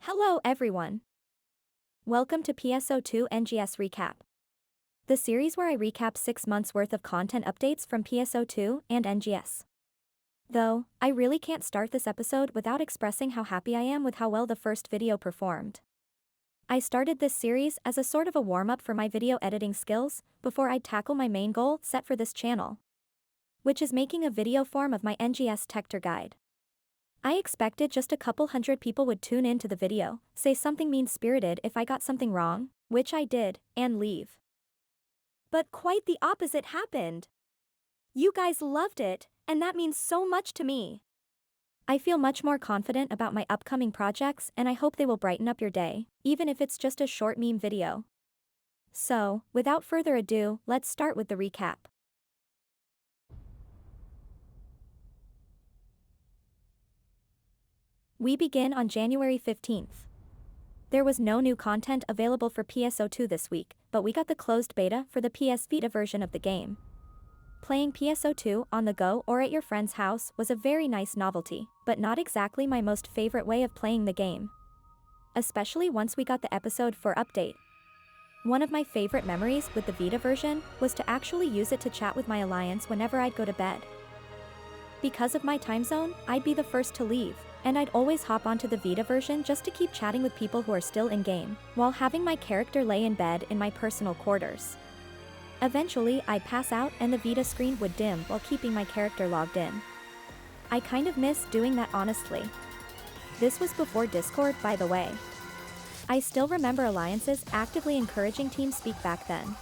Hello everyone. Welcome to PSO2 NGS Recap, the series where I recap 6 months worth of content updates from PSO2 and NGS. Though, I really can't start this episode without expressing how happy I am with how well the first video performed. I started this series as a sort of a warm-up for my video editing skills before I'd tackle my main goal set for this channel, which is making a video form of my NGS Tech Tour guide. I expected just a couple hundred people would tune into the video, say something mean-spirited if I got something wrong, which I did, and leave. But quite the opposite happened. You guys loved it, and that means so much to me. I feel much more confident about my upcoming projects and I hope they will brighten up your day, even if it's just a short meme video. So, without further ado, let's start with the recap. We begin on January 15th. There was no new content available for PSO2 this week, but we got the closed beta for the PS Vita version of the game. Playing PSO2 on the go or at your friend's house was a very nice novelty, but not exactly my most favorite way of playing the game. Especially once we got the episode 4 update. One of my favorite memories with the Vita version was to actually use it to chat with my alliance whenever I'd go to bed. Because of my time zone, I'd be the first to leave, and I'd always hop onto the Vita version just to keep chatting with people who are still in-game, while having my character lay in bed in my personal quarters. Eventually, I'd pass out and the Vita screen would dim while keeping my character logged in. I kind of miss doing that honestly. This was before Discord, by the way. I still remember alliances actively encouraging TeamSpeak back then.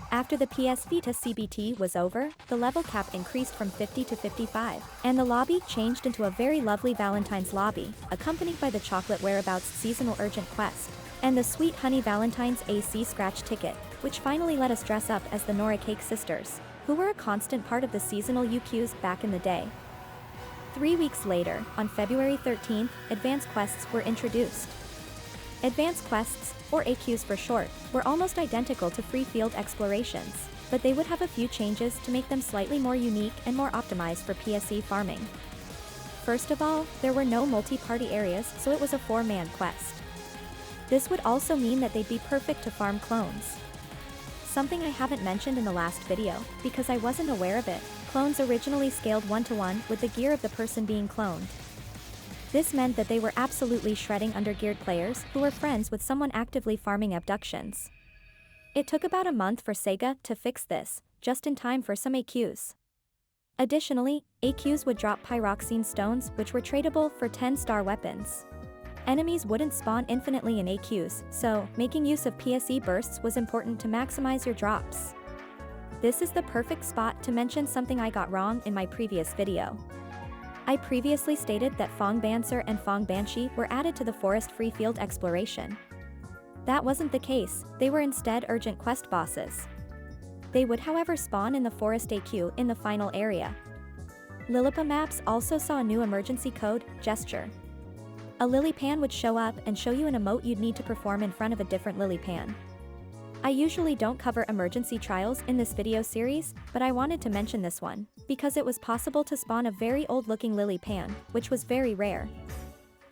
After the PS Vita CBT was over, the level cap increased from 50 to 55, and the lobby changed into a very lovely Valentine's lobby, accompanied by the chocolate whereabouts seasonal urgent quest, and the sweet honey Valentine's AC scratch ticket, which finally let us dress up as the Nora Cake sisters, who were a constant part of the seasonal UQs back in the day. 3 weeks later, on February 13th, advanced quests were introduced. Advanced quests, or AQs for short, were almost identical to free field explorations, but they would have a few changes to make them slightly more unique and more optimized for PSE farming. First of all, there were no multi-party areas, so it was a 4-man quest. This would also mean that they'd be perfect to farm clones. Something I haven't mentioned in the last video, because I wasn't aware of it, clones originally scaled 1-to-1 with the gear of the person being cloned. This meant that they were absolutely shredding undergeared players who were friends with someone actively farming abductions. It took about a month for Sega to fix this, just in time for some AQs. Additionally, AQs would drop pyroxene stones which were tradable for 10-star weapons. Enemies wouldn't spawn infinitely in AQs, so making use of PSE bursts was important to maximize your drops. This is the perfect spot to mention something I got wrong in my previous video. I previously stated that Fong Banser and Fong Banshee were added to the forest free field exploration. That wasn't the case, they were instead urgent quest bosses. They would however spawn in the forest AQ in the final area. Lilipa maps also saw a new emergency code, Gesture. A lily pan would show up and show you an emote you'd need to perform in front of a different lily pan. I usually don't cover emergency trials in this video series, but I wanted to mention this one, because it was possible to spawn a very old-looking lily pan, which was very rare.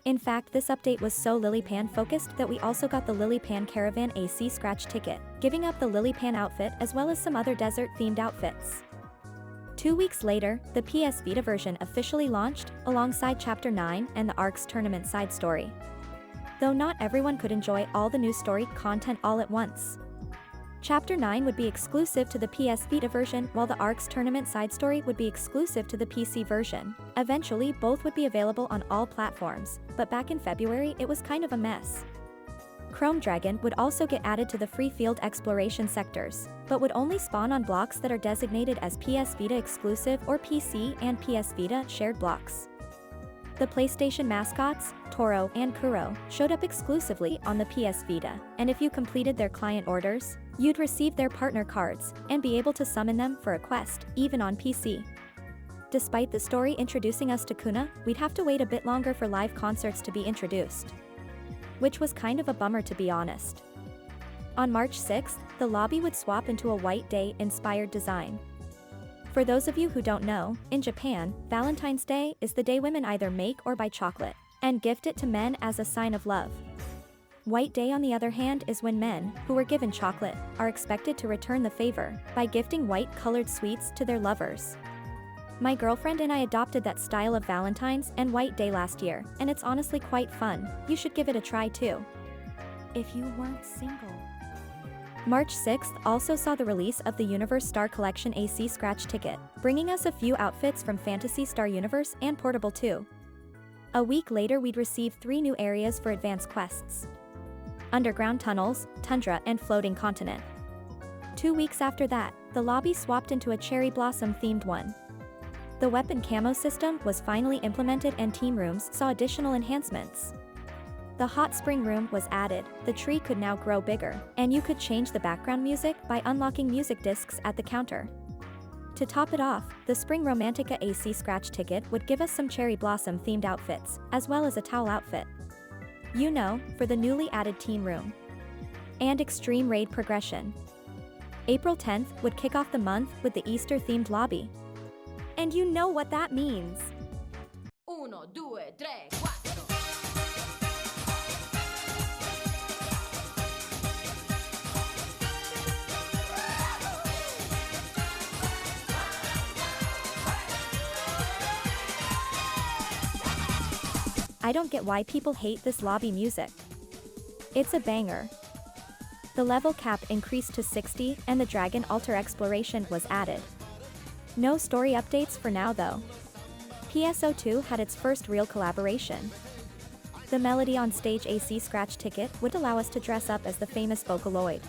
In fact, this update was so lily pan focused that we also got the Lily Pan Caravan AC scratch ticket, giving up the lily pan outfit as well as some other desert-themed outfits. 2 weeks later, the PS Vita version officially launched, alongside Chapter 9 and the ARCS Tournament side story. Though not everyone could enjoy all the new story content all at once. Chapter 9 would be exclusive to the PS Vita version while the ARCS Tournament side story would be exclusive to the PC version. Eventually, both would be available on all platforms, but back in February it was kind of a mess. Chrome Dragon would also get added to the free field exploration sectors, but would only spawn on blocks that are designated as PS Vita exclusive or PC and PS Vita shared blocks. The PlayStation mascots, Toro and Kuro, showed up exclusively on the PS Vita, and if you completed their client orders, you'd receive their partner cards and be able to summon them for a quest, even on PC. Despite the story introducing us to Kuna, we'd have to wait a bit longer for live concerts to be introduced. Which was kind of a bummer to be honest. On March 6th, the lobby would swap into a White Day-inspired design. For those of you who don't know, in Japan, Valentine's Day is the day women either make or buy chocolate, and gift it to men as a sign of love. White Day, on the other hand, is when men, who were given chocolate, are expected to return the favor by gifting white-colored sweets to their lovers. My girlfriend and I adopted that style of Valentine's and White Day last year, and it's honestly quite fun. You should give it a try too. If you weren't single. March 6th also saw the release of the Universe Star Collection AC Scratch Ticket, bringing us a few outfits from Phantasy Star Universe and Portable 2. A week later we'd receive 3 new areas for advanced quests: Underground Tunnels, Tundra, and Floating Continent. 2 weeks after that, the lobby swapped into a cherry blossom themed one. The weapon camo system was finally implemented and team rooms saw additional enhancements. The hot spring room was added, the tree could now grow bigger, and you could change the background music by unlocking music discs at the counter. To top it off, the Spring Romantica AC Scratch Ticket would give us some cherry blossom themed outfits, as well as a towel outfit. You know, for the newly added team room. And extreme raid progression. April 10th would kick off the month with the Easter themed lobby. And you know what that means. 1, 2, 3, 4. I don't get why people hate this lobby music. It's a banger. The level cap increased to 60 and the Dragon Altar Exploration was added. No story updates for now though. PSO2 had its first real collaboration. The Melody on Stage AC Scratch Ticket would allow us to dress up as the famous Vocaloid.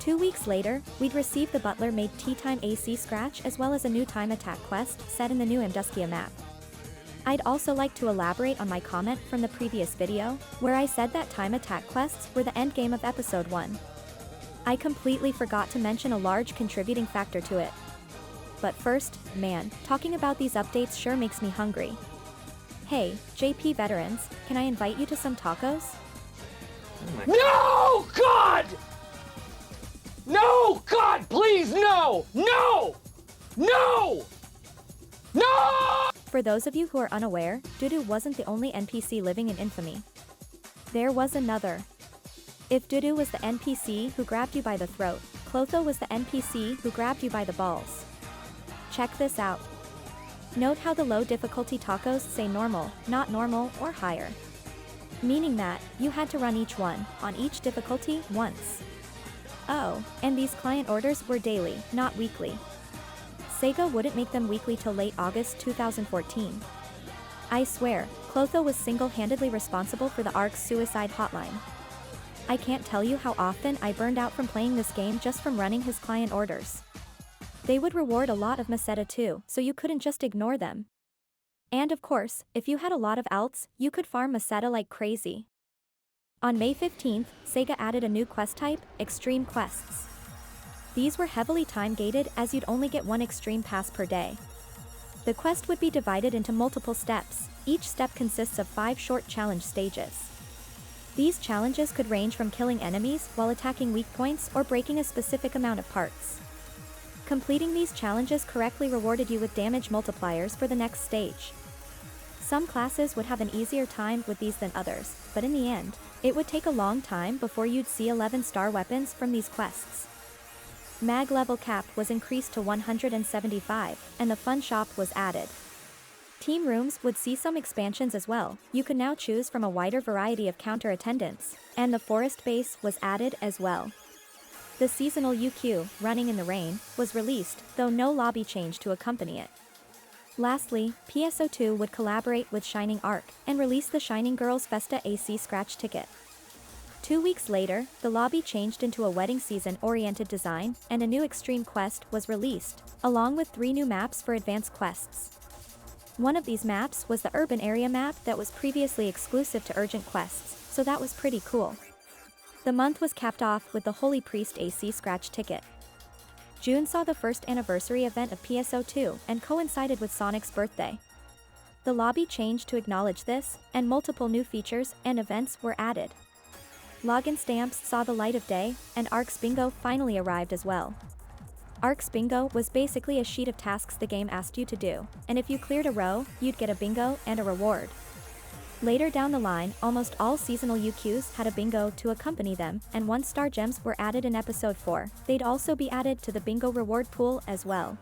2 weeks later, we'd receive the Butler-made Tea Time AC Scratch as well as a new Time Attack quest set in the new Amduskia map. I'd also like to elaborate on my comment from the previous video, where I said that time attack quests were the endgame of episode 1. I completely forgot to mention a large contributing factor to it. But first, man, talking about these updates sure makes me hungry. Hey, JP veterans, can I invite you to some tacos? No, God! No, God, please, no! No! No! No! For those of you who are unaware, Dudu wasn't the only NPC living in infamy. There was another. If Dudu was the NPC who grabbed you by the throat, Clotho was the NPC who grabbed you by the balls. Check this out. Note how the low difficulty tacos say normal, not normal, or higher. Meaning that, you had to run each one, on each difficulty, once. Oh, and these client orders were daily, not weekly. Sega wouldn't make them weekly till late August 2014. I swear, Clotho was single-handedly responsible for the ARC's suicide hotline. I can't tell you how often I burned out from playing this game just from running his client orders. They would reward a lot of Meseta too, so you couldn't just ignore them. And of course, if you had a lot of alts, you could farm Meseta like crazy. On May 15th, Sega added a new quest type, Extreme Quests. These were heavily time-gated as you'd only get one Extreme Pass per day. The quest would be divided into multiple steps, each step consists of 5 short challenge stages. These challenges could range from killing enemies while attacking weak points or breaking a specific amount of parts. Completing these challenges correctly rewarded you with damage multipliers for the next stage. Some classes would have an easier time with these than others, but in the end, it would take a long time before you'd see 11-star weapons from these quests. Mag level cap was increased to 175, and the fun shop was added. Team rooms would see some expansions as well. You could now choose from a wider variety of counter attendants, and the forest base was added as well. The seasonal UQ, Running in the Rain, was released, though no lobby change to accompany it. Lastly, PSO2 would collaborate with Shining Arc, and release the Shining Girls Festa AC Scratch Ticket. 2 weeks later, the lobby changed into a wedding season-oriented design, and a new Extreme Quest was released, along with 3 new maps for advanced quests. One of these maps was the urban area map that was previously exclusive to urgent quests, so that was pretty cool. The month was capped off with the Holy Priest AC Scratch Ticket. June saw the first anniversary event of PSO2 and coincided with Sonic's birthday. The lobby changed to acknowledge this, and multiple new features and events were added. Login stamps saw the light of day, and Arc's Bingo finally arrived as well. Arc's Bingo was basically a sheet of tasks the game asked you to do, and if you cleared a row, you'd get a bingo and a reward. Later down the line, almost all seasonal UQs had a bingo to accompany them, and once star gems were added in episode 4, they'd also be added to the bingo reward pool as well.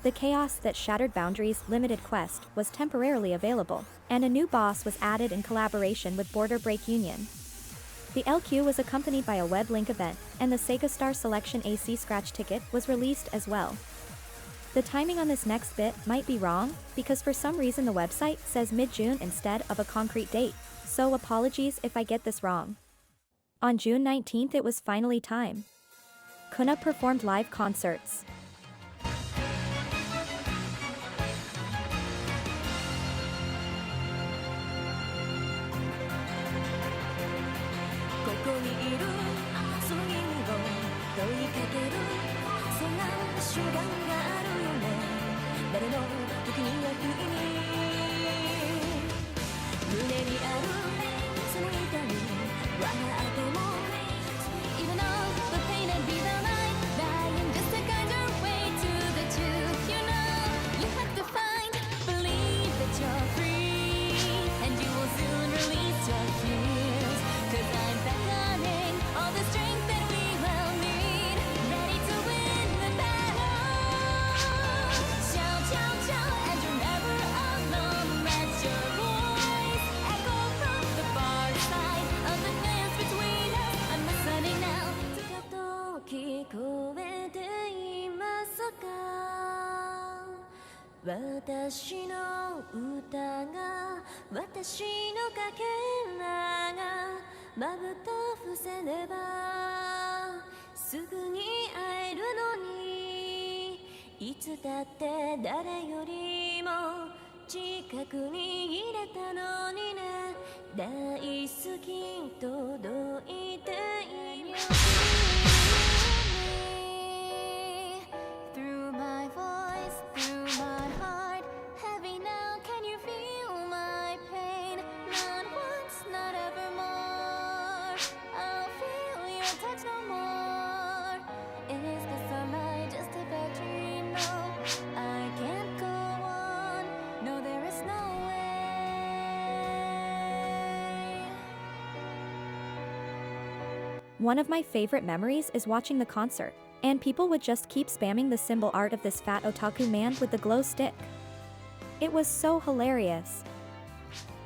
The Chaos That Shattered Boundaries limited quest was temporarily available, and a new boss was added in collaboration with Border Break Union. The LQ was accompanied by a web link event, and the Sega Star Selection AC Scratch ticket was released as well. The timing on this next bit might be wrong, because for some reason the website says mid-June instead of a concrete date, so apologies if I get this wrong. On June 19th it was finally time. KUNA performed live concerts. One of my favorite memories is watching the concert, and people would just keep spamming the symbol art of this fat otaku man with the glow stick. It was so hilarious.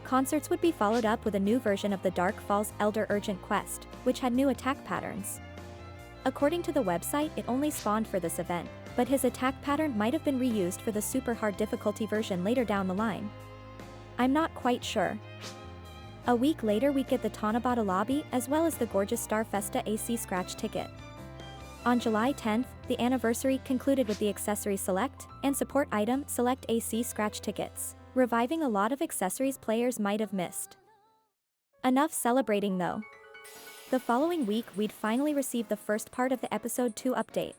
Concerts would be followed up with a new version of the Dark Falls Elder Urgent Quest, which had new attack patterns. According to the website, it only spawned for this event, but his attack pattern might have been reused for the super hard difficulty version later down the line. I'm not quite sure. A week later we get the Tanabata lobby as well as the gorgeous Star Festa AC Scratch ticket. On July 10th, the anniversary concluded with the Accessory Select and Support Item Select AC Scratch tickets, reviving a lot of accessories players might have missed. Enough celebrating though. The following week we'd finally receive the first part of the Episode 2 update.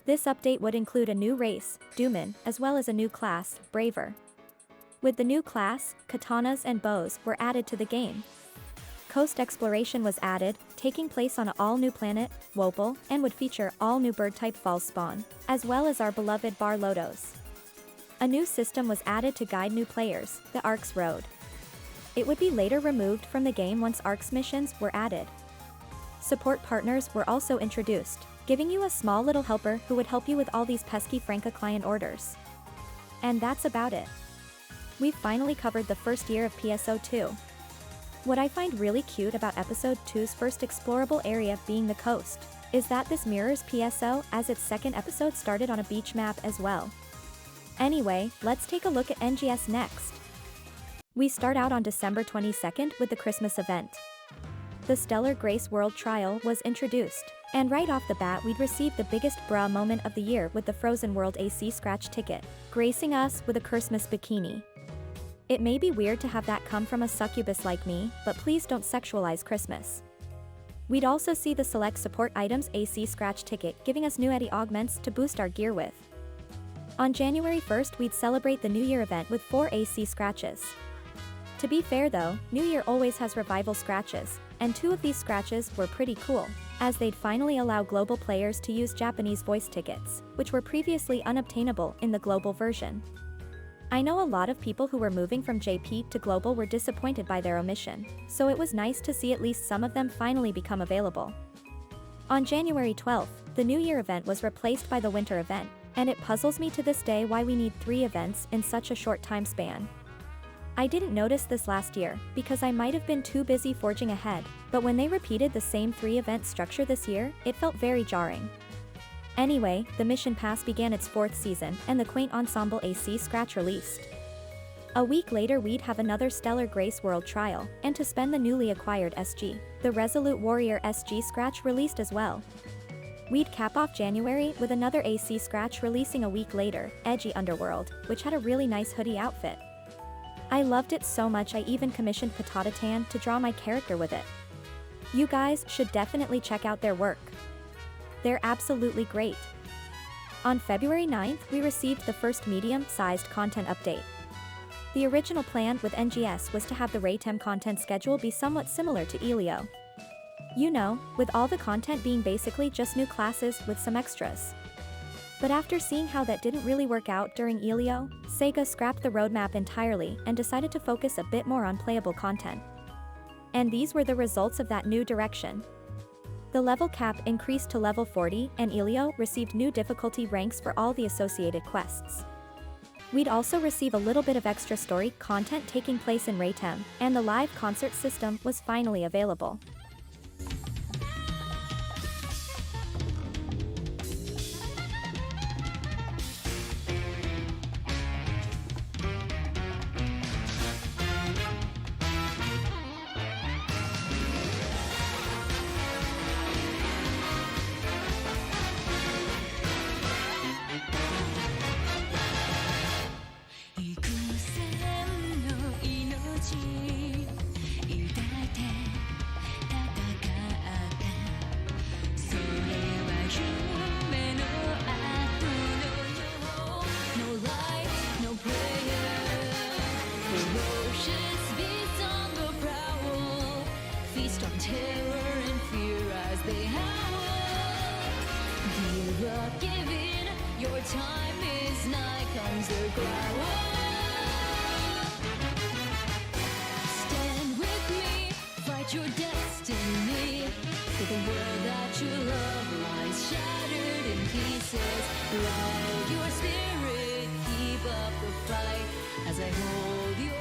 This update would include a new race, Dooman, as well as a new class, Braver. With the new class, katanas and bows were added to the game. Coast exploration was added, taking place on an all-new planet, Wopal, and would feature all-new bird-type falls spawn, as well as our beloved Bar Lodos. A new system was added to guide new players, the Arcs Road. It would be later removed from the game once Arcs missions were added. Support partners were also introduced, giving you a small little helper who would help you with all these pesky Franca client orders. And that's about it. We've finally covered the first year of PSO2. What I find really cute about Episode 2's first explorable area being the coast, is that this mirrors PSO as its second episode started on a beach map as well. Anyway, let's take a look at NGS next. We start out on December 22nd with the Christmas event. The Stellar Grace World Trial was introduced, and right off the bat we'd receive the biggest bruh moment of the year with the Frozen World AC Scratch ticket, gracing us with a Christmas bikini. It may be weird to have that come from a succubus like me, but please don't sexualize Christmas. We'd also see the Select Support Items AC Scratch ticket giving us new Eddie augments to boost our gear with. On January 1st we'd celebrate the New Year event with 4 AC Scratches. To be fair though, New Year always has revival scratches, and 2 of these scratches were pretty cool, as they'd finally allow global players to use Japanese voice tickets, which were previously unobtainable in the global version. I know a lot of people who were moving from JP to Global were disappointed by their omission, so it was nice to see at least some of them finally become available. On January 12th, the New Year event was replaced by the Winter event, and it puzzles me to this day why we need 3 events in such a short time span. I didn't notice this last year, because I might have been too busy forging ahead, but when they repeated the same 3-event structure this year, it felt very jarring. Anyway, the Mission Pass began its 4th season, and the quaint ensemble AC Scratch released. A week later we'd have another Stellar Grace World Trial, and to spend the newly acquired SG, the Resolute Warrior SG Scratch released as well. We'd cap off January with another AC Scratch releasing a week later, Edgy Underworld, which had a really nice hoodie outfit. I loved it so much I even commissioned Patata Tan to draw my character with it. You guys should definitely check out their work. They're absolutely great. On February 9th we received the first medium-sized content update. The original plan with NGS was to have the Raytem content schedule be somewhat similar to Elio. You know, with all the content being basically just new classes with some extras. But after seeing how that didn't really work out during Elio, Sega scrapped the roadmap entirely and decided to focus a bit more on playable content. And these were the results of that new direction. The level cap increased to level 40 and Elio received new difficulty ranks for all the associated quests. We'd also receive a little bit of extra story content taking place in Raytem, and the live concert system was finally available. Your time is nigh, comes the growl. Stand with me, fight your destiny. For the world that you love lies shattered in pieces. Light your spirit, keep up the fight as I hold your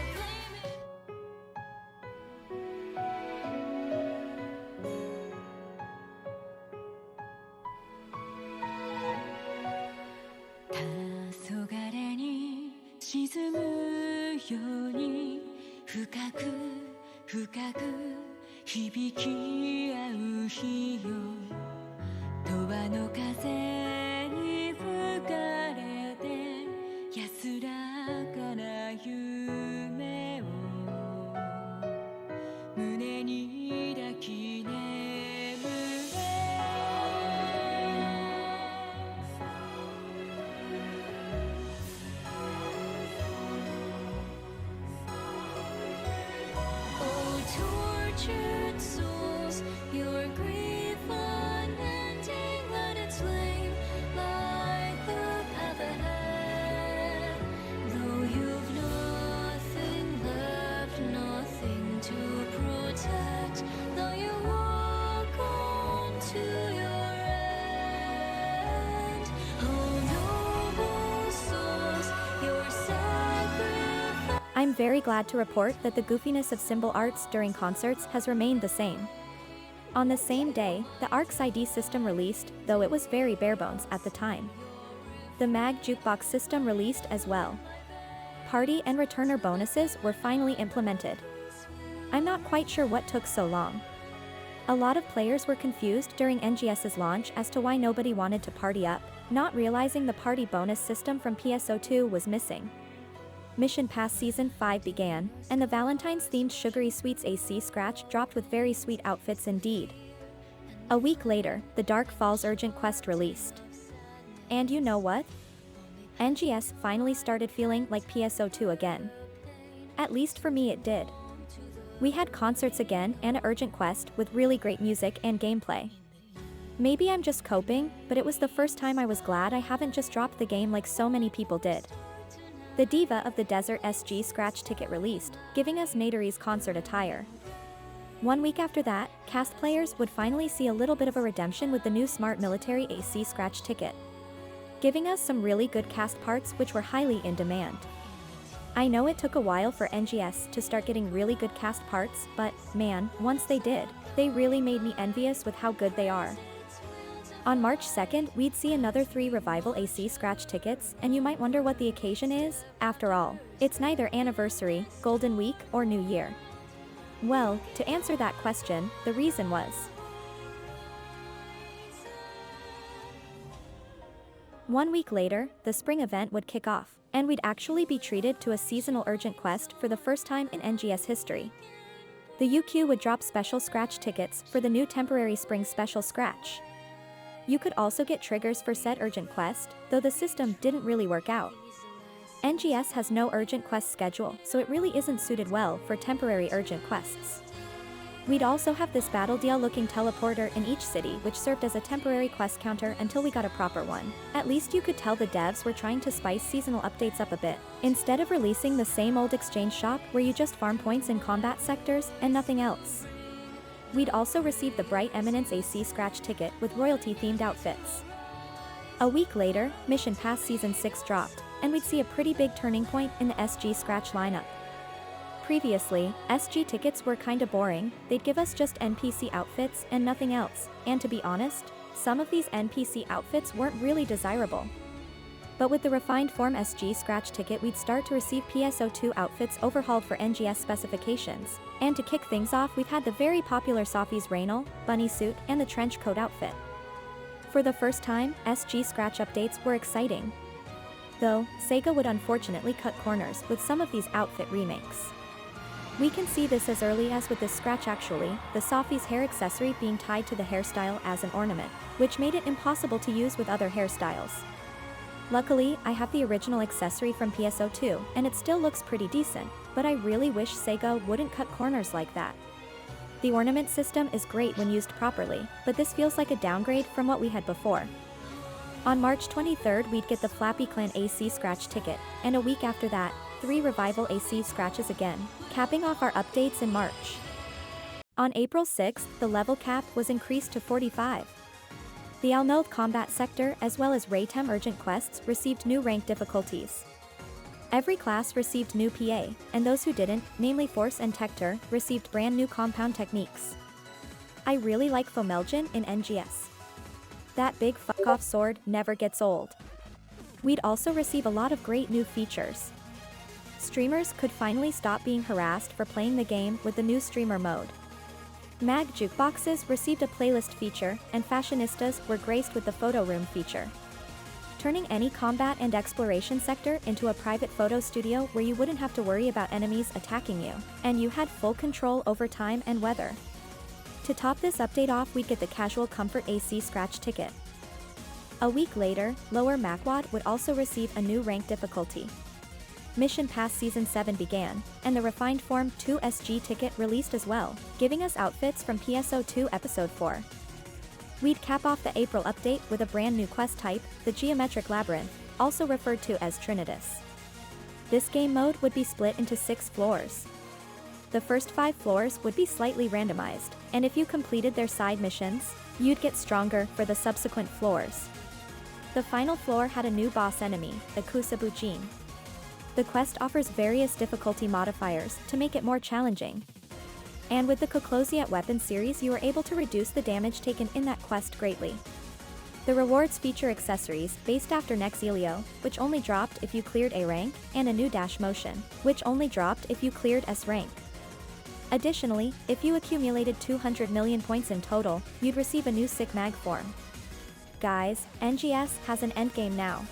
tortured souls, your grief unending, let it flame like the path ahead. Though you've nothing left, nothing to protect, though you walk on to your end. Oh, noble souls, your sacrifice. I'm very glad to report that the goofiness of symbol arts during concerts has remained the same. On the same day, the ARC's ID system released, though it was very barebones at the time. The MAG jukebox system released as well. Party and returner bonuses were finally implemented. I'm not quite sure what took so long. A lot of players were confused during NGS's launch as to why nobody wanted to party up, not realizing the party bonus system from PSO2 was missing. Mission Pass Season 5 began, and the Valentine's-themed Sugary Sweets AC Scratch dropped with very sweet outfits indeed. A week later, the Dark Falls Urgent Quest released. And you know what? NGS finally started feeling like PSO2 again. At least for me it did. We had concerts again and an Urgent Quest with really great music and gameplay. Maybe I'm just coping, but it was the first time I was glad I haven't just dropped the game like so many people did. The Diva of the Desert SG scratch ticket released, giving us Nateri's concert attire. 1 week after that, cast players would finally see a little bit of a redemption with the new Smart Military AC scratch ticket, giving us some really good cast parts which were highly in demand. I know it took a while for NGS to start getting really good cast parts, but, man, once they did, they really made me envious with how good they are. On March 2nd, we'd see another 3 Revival AC scratch tickets, and you might wonder what the occasion is. After all, it's neither Anniversary, Golden Week, or New Year. Well, to answer that question, the reason was 1 week later, the spring event would kick off, and we'd actually be treated to a seasonal urgent quest for the first time in NGS history. The UQ would drop special scratch tickets for the new temporary spring special scratch. You could also get triggers for said urgent quest, though the system didn't really work out. NGS has no urgent quest schedule, so it really isn't suited well for temporary urgent quests. We'd also have this battle deal looking teleporter in each city which served as a temporary quest counter until we got a proper one. At least you could tell the devs were trying to spice seasonal updates up a bit, instead of releasing the same old exchange shop where you just farm points in combat sectors and nothing else. We'd also receive the Bright Eminence AC scratch ticket with royalty-themed outfits. A week later, Mission Pass Season 6 dropped, and we'd see a pretty big turning point in the SG scratch lineup. Previously, SG tickets were kinda boring, they'd give us just NPC outfits and nothing else, and to be honest, some of these NPC outfits weren't really desirable. But with the refined form SG scratch ticket we'd start to receive PSO2 outfits overhauled for NGS specifications, and to kick things off we've had the very popular Sophie's Raynal, bunny suit, and the trench coat outfit. For the first time, SG scratch updates were exciting. Though, Sega would unfortunately cut corners with some of these outfit remakes. We can see this as early as with this scratch actually, the Sophie's hair accessory being tied to the hairstyle as an ornament, which made it impossible to use with other hairstyles. Luckily, I have the original accessory from PSO2, and it still looks pretty decent, but I really wish Sega wouldn't cut corners like that. The ornament system is great when used properly, but this feels like a downgrade from what we had before. On March 23rd we'd get the Flappy Clan AC scratch ticket, and a week after that, 3 Revival AC scratches again, capping off our updates in March. On April 6th, the level cap was increased to 45. The Alnoth combat sector as well as Raytem urgent quests received new rank difficulties. Every class received new PA, and those who didn't, namely Force and Tector, received brand new compound techniques. I really like Fomelgen in NGS. That big fuck-off sword never gets old. We'd also receive a lot of great new features. Streamers could finally stop being harassed for playing the game with the new streamer mode. Mag jukeboxes received a playlist feature, and fashionistas were graced with the photo room feature, turning any combat and exploration sector into a private photo studio where you wouldn't have to worry about enemies attacking you, and you had full control over time and weather. To top this update off we'd get the Casual Comfort AC scratch ticket. A week later, Lower Macwad would also receive a new rank difficulty. Mission Pass Season 7 began, and the refined Form 2 SG ticket released as well, giving us outfits from PSO2 Episode 4. We'd cap off the April update with a brand new quest type, the Geometric Labyrinth, also referred to as Trinitas. This game mode would be split into 6 floors. The first 5 floors would be slightly randomized, and if you completed their side missions, you'd get stronger for the subsequent floors. The final floor had a new boss enemy, the Kusabujin. The quest offers various difficulty modifiers to make it more challenging. And with the Koklosiat weapon series you were able to reduce the damage taken in that quest greatly. The rewards feature accessories based after Nexilio, which only dropped if you cleared A rank, and a new dash motion, which only dropped if you cleared S rank. Additionally, if you accumulated 200 million points in total, you'd receive a new sick mag form. Guys, NGS has an endgame now.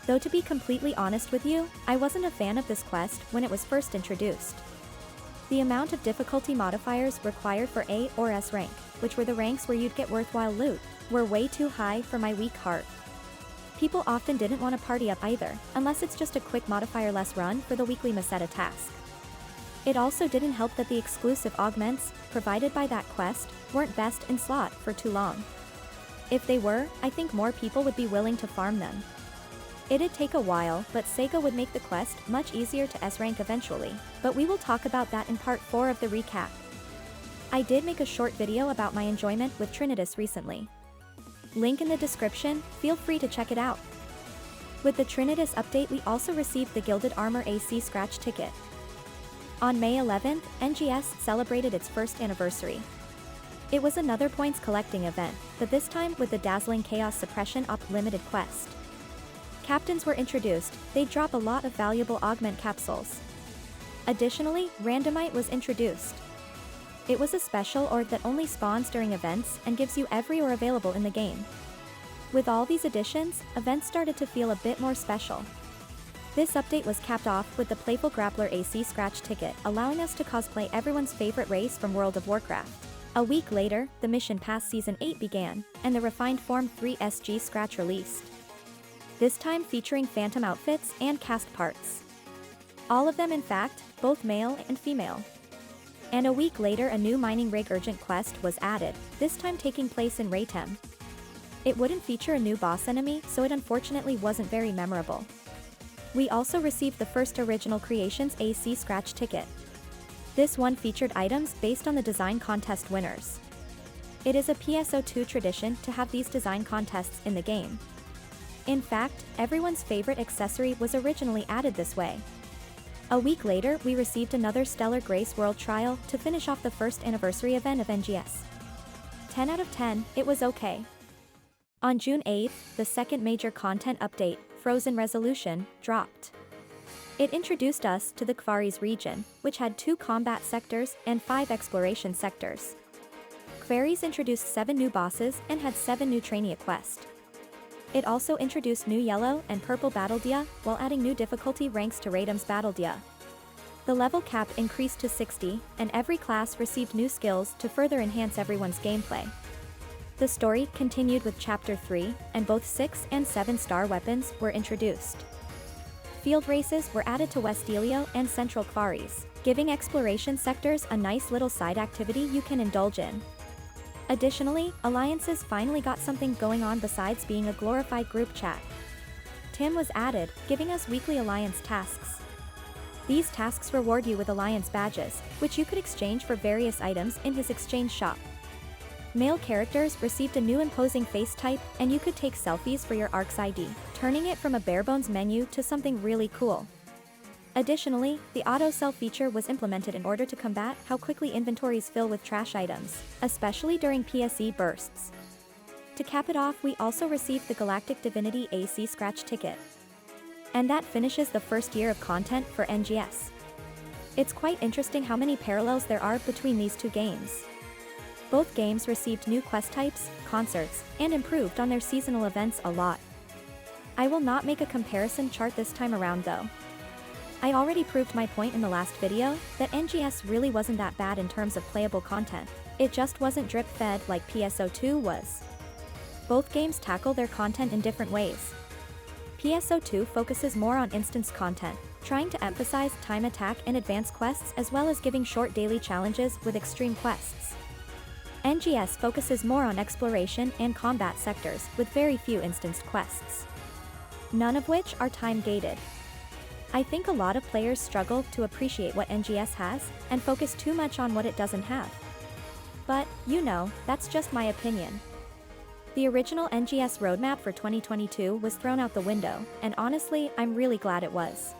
Though to be completely honest with you, I wasn't a fan of this quest when it was first introduced. The amount of difficulty modifiers required for A or S rank, which were the ranks where you'd get worthwhile loot, were way too high for my weak heart. People often didn't want to party up either, unless it's just a quick modifier-less run for the weekly Meseta task. It also didn't help that the exclusive augments, provided by that quest, weren't best in slot for too long. If they were, I think more people would be willing to farm them. It'd take a while, but Sega would make the quest much easier to S-rank eventually, but we will talk about that in part 4 of the recap. I did make a short video about my enjoyment with Trinitas recently. Link in the description, feel free to check it out. With the Trinitas update we also received the Gilded Armor AC Scratch ticket. On May 11th, NGS celebrated its first anniversary. It was another points collecting event, but this time with the dazzling Chaos Suppression Op limited quest. Captains were introduced, they drop a lot of valuable augment capsules. Additionally, Randomite was introduced. It was a special orb that only spawns during events and gives you every ore available in the game. With all these additions, events started to feel a bit more special. This update was capped off with the Playful Grappler AC Scratch ticket, allowing us to cosplay everyone's favorite race from World of Warcraft. A week later, the Mission Pass Season 8 began, and the Refined Form 3 SG Scratch released. This time featuring phantom outfits and cast parts. All of them in fact, both male and female. And a week later a new Mining Rig Urgent quest was added, this time taking place in Raytem. It wouldn't feature a new boss enemy, so it unfortunately wasn't very memorable. We also received the first Original Creations AC Scratch ticket. This one featured items based on the design contest winners. It is a PSO2 tradition to have these design contests in the game. In fact, everyone's favorite accessory was originally added this way. A week later, we received another Stellar Grace World Trial to finish off the first anniversary event of NGS. 10 out of 10, it was okay. On June 8th, the second major content update, Frozen Resolution, dropped. It introduced us to the Kvaris region, which had 2 combat sectors and 5 exploration sectors. Kvaris introduced 7 new bosses and had 7 new trainee quests. It also introduced new yellow and purple battle dia, while adding new difficulty ranks to Raytem's battle dia. The level cap increased to 60, and every class received new skills to further enhance everyone's gameplay. The story continued with Chapter 3, and both 6 and 7-star weapons were introduced. Field races were added to Westelio and Central Kvaris, giving exploration sectors a nice little side activity you can indulge in. Additionally, alliances finally got something going on besides being a glorified group chat. Tim was added, giving us weekly alliance tasks. These tasks reward you with alliance badges, which you could exchange for various items in his exchange shop. Male characters received a new imposing face type, and you could take selfies for your ARC's ID, turning it from a barebones menu to something really cool. Additionally, the auto-sell feature was implemented in order to combat how quickly inventories fill with trash items, especially during PSE bursts. To cap it off, we also received the Galactic Divinity AC Scratch ticket. And that finishes the first year of content for NGS. It's quite interesting how many parallels there are between these two games. Both games received new quest types, concerts, and improved on their seasonal events a lot. I will not make a comparison chart this time around though. I already proved my point in the last video, that NGS really wasn't that bad in terms of playable content. It just wasn't drip-fed like PSO2 was. Both games tackle their content in different ways. PSO2 focuses more on instance content, trying to emphasize time attack and advanced quests as well as giving short daily challenges with extreme quests. NGS focuses more on exploration and combat sectors with very few instanced quests. None of which are time-gated. I think a lot of players struggle to appreciate what NGS has, and focus too much on what it doesn't have. But, you know, that's just my opinion. The original NGS roadmap for 2022 was thrown out the window, and honestly, I'm really glad it was.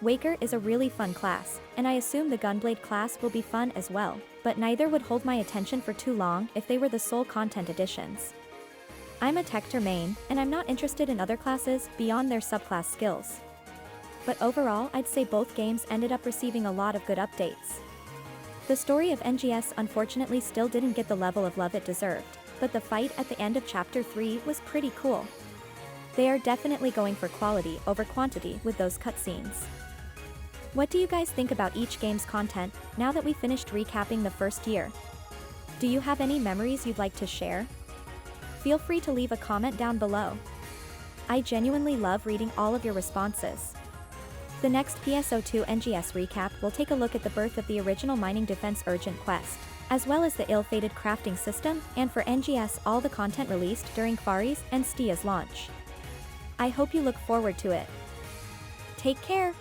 Waker is a really fun class, and I assume the Gunblade class will be fun as well, but neither would hold my attention for too long if they were the sole content additions. I'm a Tector main, and I'm not interested in other classes beyond their subclass skills. But overall, I'd say both games ended up receiving a lot of good updates. The story of NGS unfortunately still didn't get the level of love it deserved, but the fight at the end of Chapter 3 was pretty cool. They are definitely going for quality over quantity with those cutscenes. What do you guys think about each game's content, now that we finished recapping the first year? Do you have any memories you'd like to share? Feel free to leave a comment down below. I genuinely love reading all of your responses. The next PSO2 NGS recap will take a look at the birth of the original Mining Defense Urgent quest, as well as the ill-fated crafting system, and for NGS all the content released during Kvaris and Stia's launch. I hope you look forward to it. Take care!